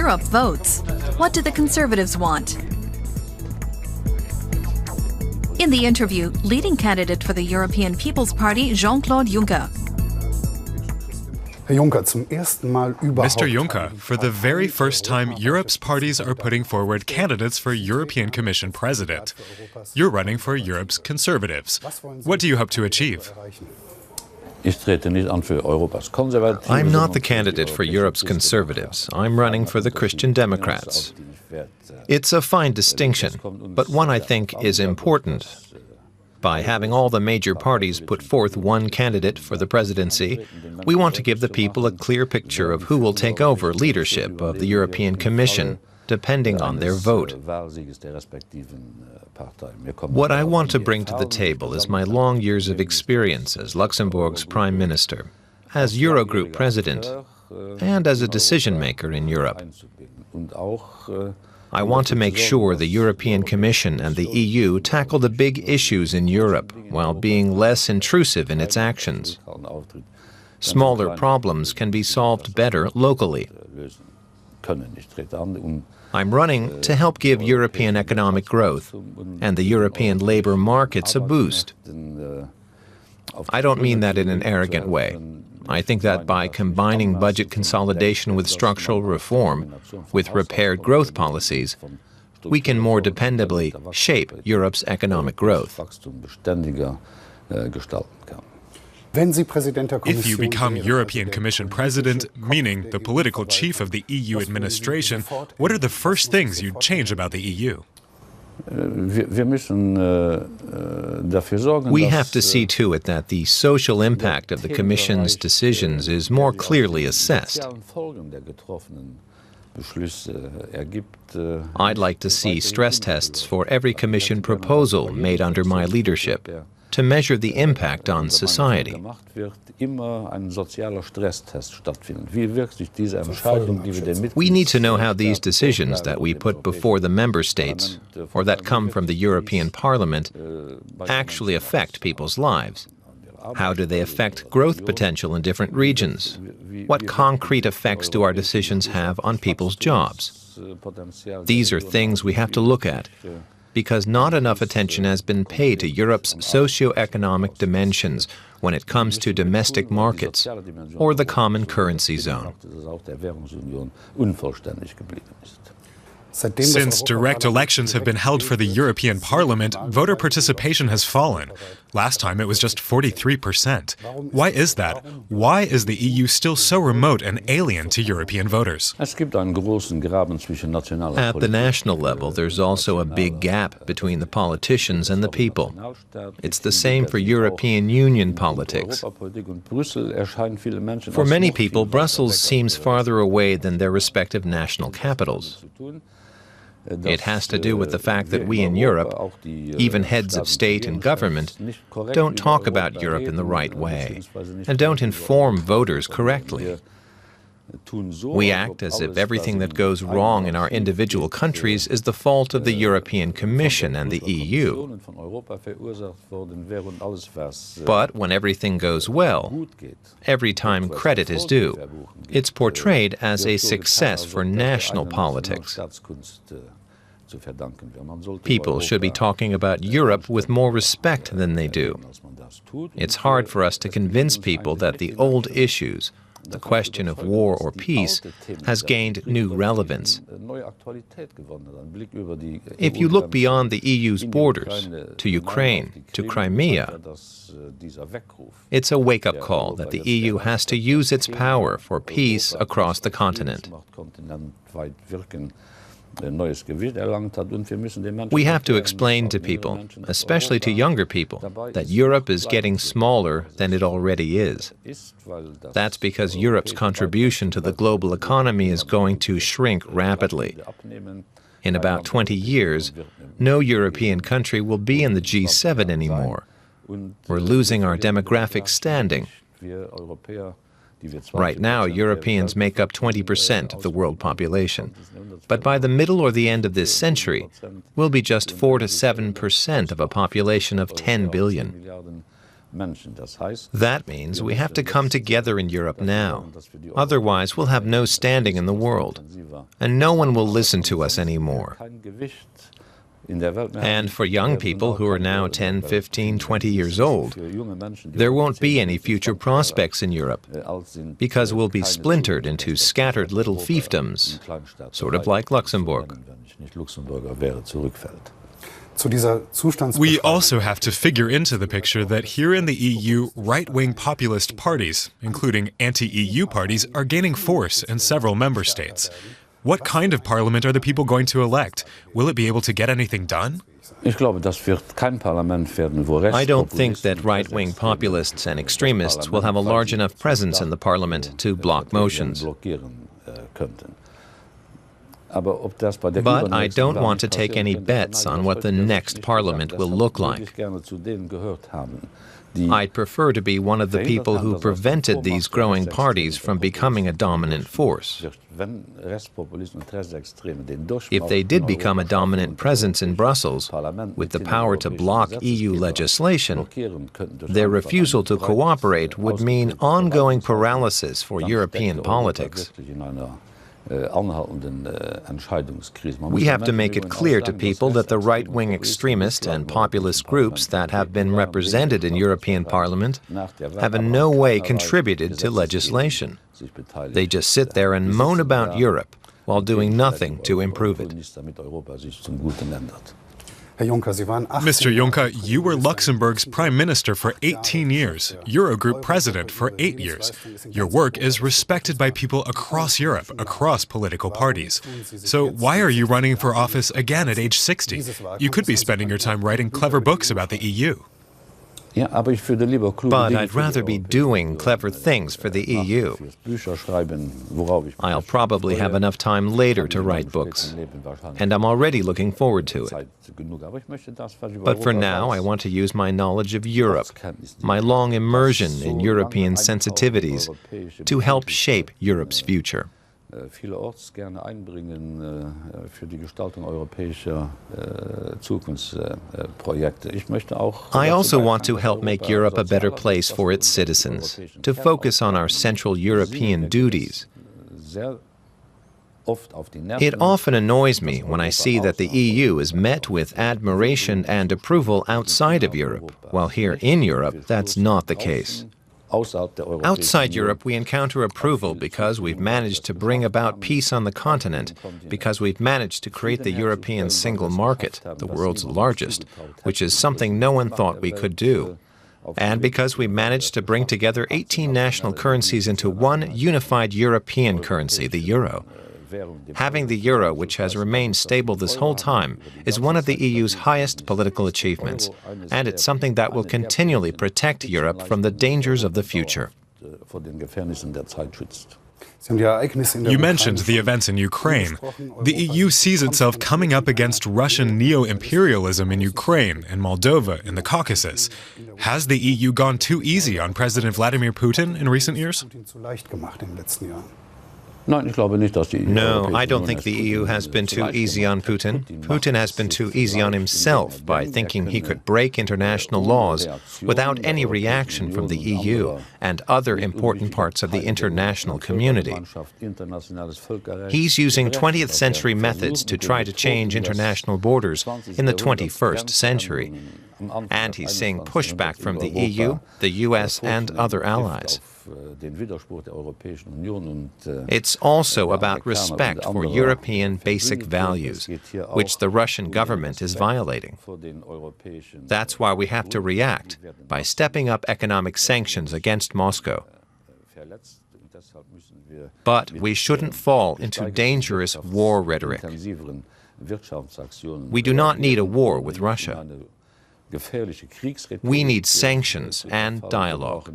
Europe votes. What do the Conservatives want? In the interview, leading candidate for the European People's Party, Jean-Claude Juncker. Mr. Juncker, for the very first time, Europe's parties are putting forward candidates for European Commission President. You're running for Europe's Conservatives. What do you hope to achieve? I'm not the candidate for Europe's Conservatives. I'm running for the Christian Democrats. It's a fine distinction, but one I think is important. By having all the major parties put forth one candidate for the presidency, we want to give the people a clear picture of who will take over leadership of the European Commission, depending on their vote. What I want to bring to the table is my long years of experience as Luxembourg's Prime Minister, as Eurogroup President, and as a decision-maker in Europe. I want to make sure the European Commission and the EU tackle the big issues in Europe while being less intrusive in its actions. Smaller problems can be solved better locally. I'm running to help give European economic growth and the European labor markets a boost. I don't mean that in an arrogant way. I think that by combining budget consolidation with structural reform, with repaired growth policies, we can more dependably shape Europe's economic growth. If you become European Commission President, meaning the political chief of the EU administration, what are the first things you'd change about the EU? We have to see to it that the social impact of the Commission's decisions is more clearly assessed. I'd like to see stress tests for every Commission proposal made under my leadership to measure the impact on society. We need to know how these decisions that we put before the member states, or that come from the European Parliament, actually affect people's lives. How do they affect growth potential in different regions? What concrete effects do our decisions have on people's jobs? These are things we have to look at, because not enough attention has been paid to Europe's socio-economic dimensions when it comes to domestic markets or the common currency zone. Since direct elections have been held for the European Parliament, voter participation has fallen. Last time it was just 43%. Why is that? Why is the EU still so remote and alien to European voters? At the national level, there's also a big gap between the politicians and the people. It's the same for European Union politics. For many people, Brussels seems farther away than their respective national capitals. It has to do with the fact that we in Europe, even heads of state and government, don't talk about Europe in the right way and don't inform voters correctly. We act as if everything that goes wrong in our individual countries is the fault of the European Commission and the EU. But when everything goes well, every time credit is due, it's portrayed as a success for national politics. People should be talking about Europe with more respect than they do. It's hard for us to convince people that the old issues, the question of war or peace, has gained new relevance. If you look beyond the EU's borders, to Ukraine, to Crimea, it's a wake-up call that the EU has to use its power for peace across the continent. We have to explain to people, especially to younger people, that Europe is getting smaller than it already is. That's because Europe's contribution to the global economy is going to shrink rapidly. In about 20 years, no European country will be in the G7 anymore. We're losing our demographic standing. Right now, Europeans make up 20% of the world population. But by the middle or the end of this century, we'll be just 4 to 7% of a population of 10 billion. That means we have to come together in Europe now. Otherwise, we'll have no standing in the world, and no one will listen to us anymore. And for young people who are now 10, 15, 20 years old, there won't be any future prospects in Europe, because we'll be splintered into scattered little fiefdoms, sort of like Luxembourg. We also have to figure into the picture that here in the EU, right-wing populist parties, including anti-EU parties, are gaining force in several member states. What kind of parliament are the people going to elect? Will it be able to get anything done? I don't think that right-wing populists and extremists will have a large enough presence in the parliament to block motions. But I don't want to take any bets on what the next parliament will look like. I'd prefer to be one of the people who prevented these growing parties from becoming a dominant force. If they did become a dominant presence in Brussels, with the power to block EU legislation, their refusal to cooperate would mean ongoing paralysis for European politics. We have to make it clear to people that the right-wing extremist and populist groups that have been represented in European Parliament have in no way contributed to legislation. They just sit there and moan about Europe while doing nothing to improve it. Mr. Juncker, you were Luxembourg's Prime Minister for 18 years, Eurogroup President for 8 years. Your work is respected by people across Europe, across political parties. So why are you running for office again at age 60? You could be spending your time writing clever books about the EU. But I'd rather be doing clever things for the EU. I'll probably have enough time later to write books, and I'm already looking forward to it. But for now, I want to use my knowledge of Europe, my long immersion in European sensitivities, to help shape Europe's future. Vielerorts gerne einbringen für die Gestaltung europäischer Zukunftsprojekte. I also want to help make Europe a better place for its citizens, to focus on our central European duties. It often annoys me when I see that the EU is met with admiration and approval outside of Europe, while here in Europe, that's not the case. Outside Europe, we encounter approval because we've managed to bring about peace on the continent, because we've managed to create the European single market, the world's largest, which is something no one thought we could do, and because we managed to bring together 18 national currencies into one unified European currency, the euro. Having the euro, which has remained stable this whole time, is one of the EU's highest political achievements, and it's something that will continually protect Europe from the dangers of the future. You mentioned the events in Ukraine. The EU sees itself coming up against Russian neo-imperialism in Ukraine, in Moldova, in the Caucasus. Has the EU gone too easy on President Vladimir Putin in recent years? No, I don't think the EU has been too easy on Putin. Putin has been too easy on himself by thinking he could break international laws without any reaction from the EU and other important parts of the international community. He's using 20th century methods to try to change international borders in the 21st century. And he's seeing pushback from the EU, the US, and other allies. It's also about respect for European basic values, which the Russian government is violating. That's why we have to react by stepping up economic sanctions against Moscow. But we shouldn't fall into dangerous war rhetoric. We do not need a war with Russia. We need sanctions and dialogue.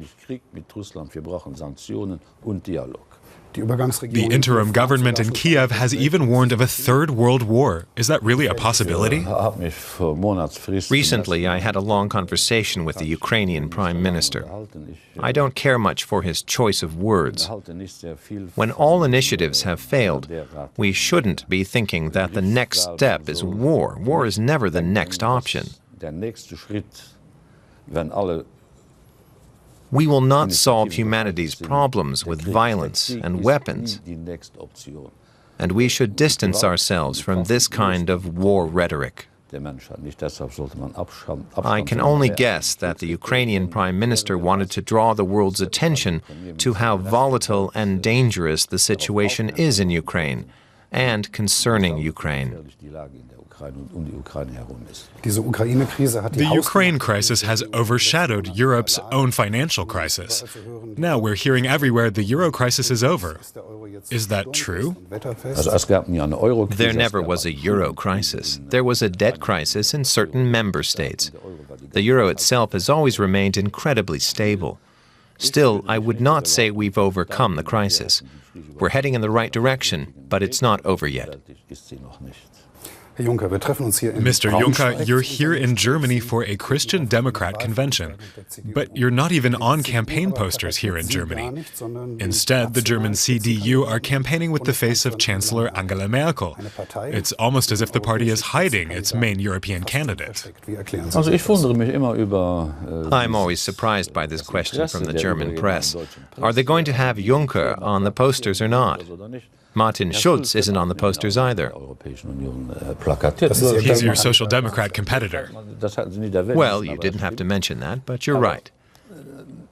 The interim government in Kiev has even warned of a third world war. Is that really a possibility? Recently, I had a long conversation with the Ukrainian Prime Minister. I don't care much for his choice of words. When all initiatives have failed, we shouldn't be thinking that the next step is war. War is never the next option. We will not solve humanity's problems with violence and weapons, and we should distance ourselves from this kind of war rhetoric. I can only guess that the Ukrainian Prime Minister wanted to draw the world's attention to how volatile and dangerous the situation is in Ukraine and concerning Ukraine. The Ukraine crisis has overshadowed Europe's own financial crisis. Now we're hearing everywhere the euro crisis is over. Is that true? There never was a euro crisis. There was a debt crisis in certain member states. The euro itself has always remained incredibly stable. Still, I would not say we've overcome the crisis. We're heading in the right direction, but it's not over yet. Mr. Juncker, you're here in Germany for a Christian Democrat convention, but you're not even on campaign posters here in Germany. Instead, the German CDU are campaigning with the face of Chancellor Angela Merkel. It's almost as if the party is hiding its main European candidate. I'm always surprised by this question from the German press. Are they going to have Juncker on the posters or not? Martin Schulz isn't on the posters either. He's your Social Democrat competitor. Well, you didn't have to mention that, but you're right.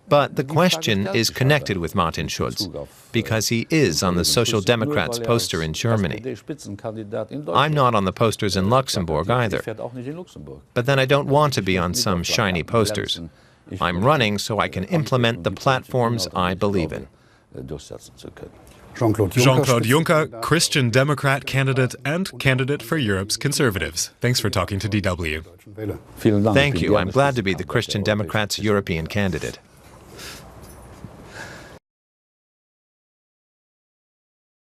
But the question is connected with Martin Schulz, because he is on the Social Democrats' poster in Germany. I'm not on the posters in Luxembourg either. But then I don't want to be on some shiny posters. I'm running so I can implement the platforms I believe in. Jean-Claude Juncker, Christian Democrat candidate and candidate for Europe's Conservatives. Thanks for talking to DW. Thank you. I'm glad to be the Christian Democrats' European candidate.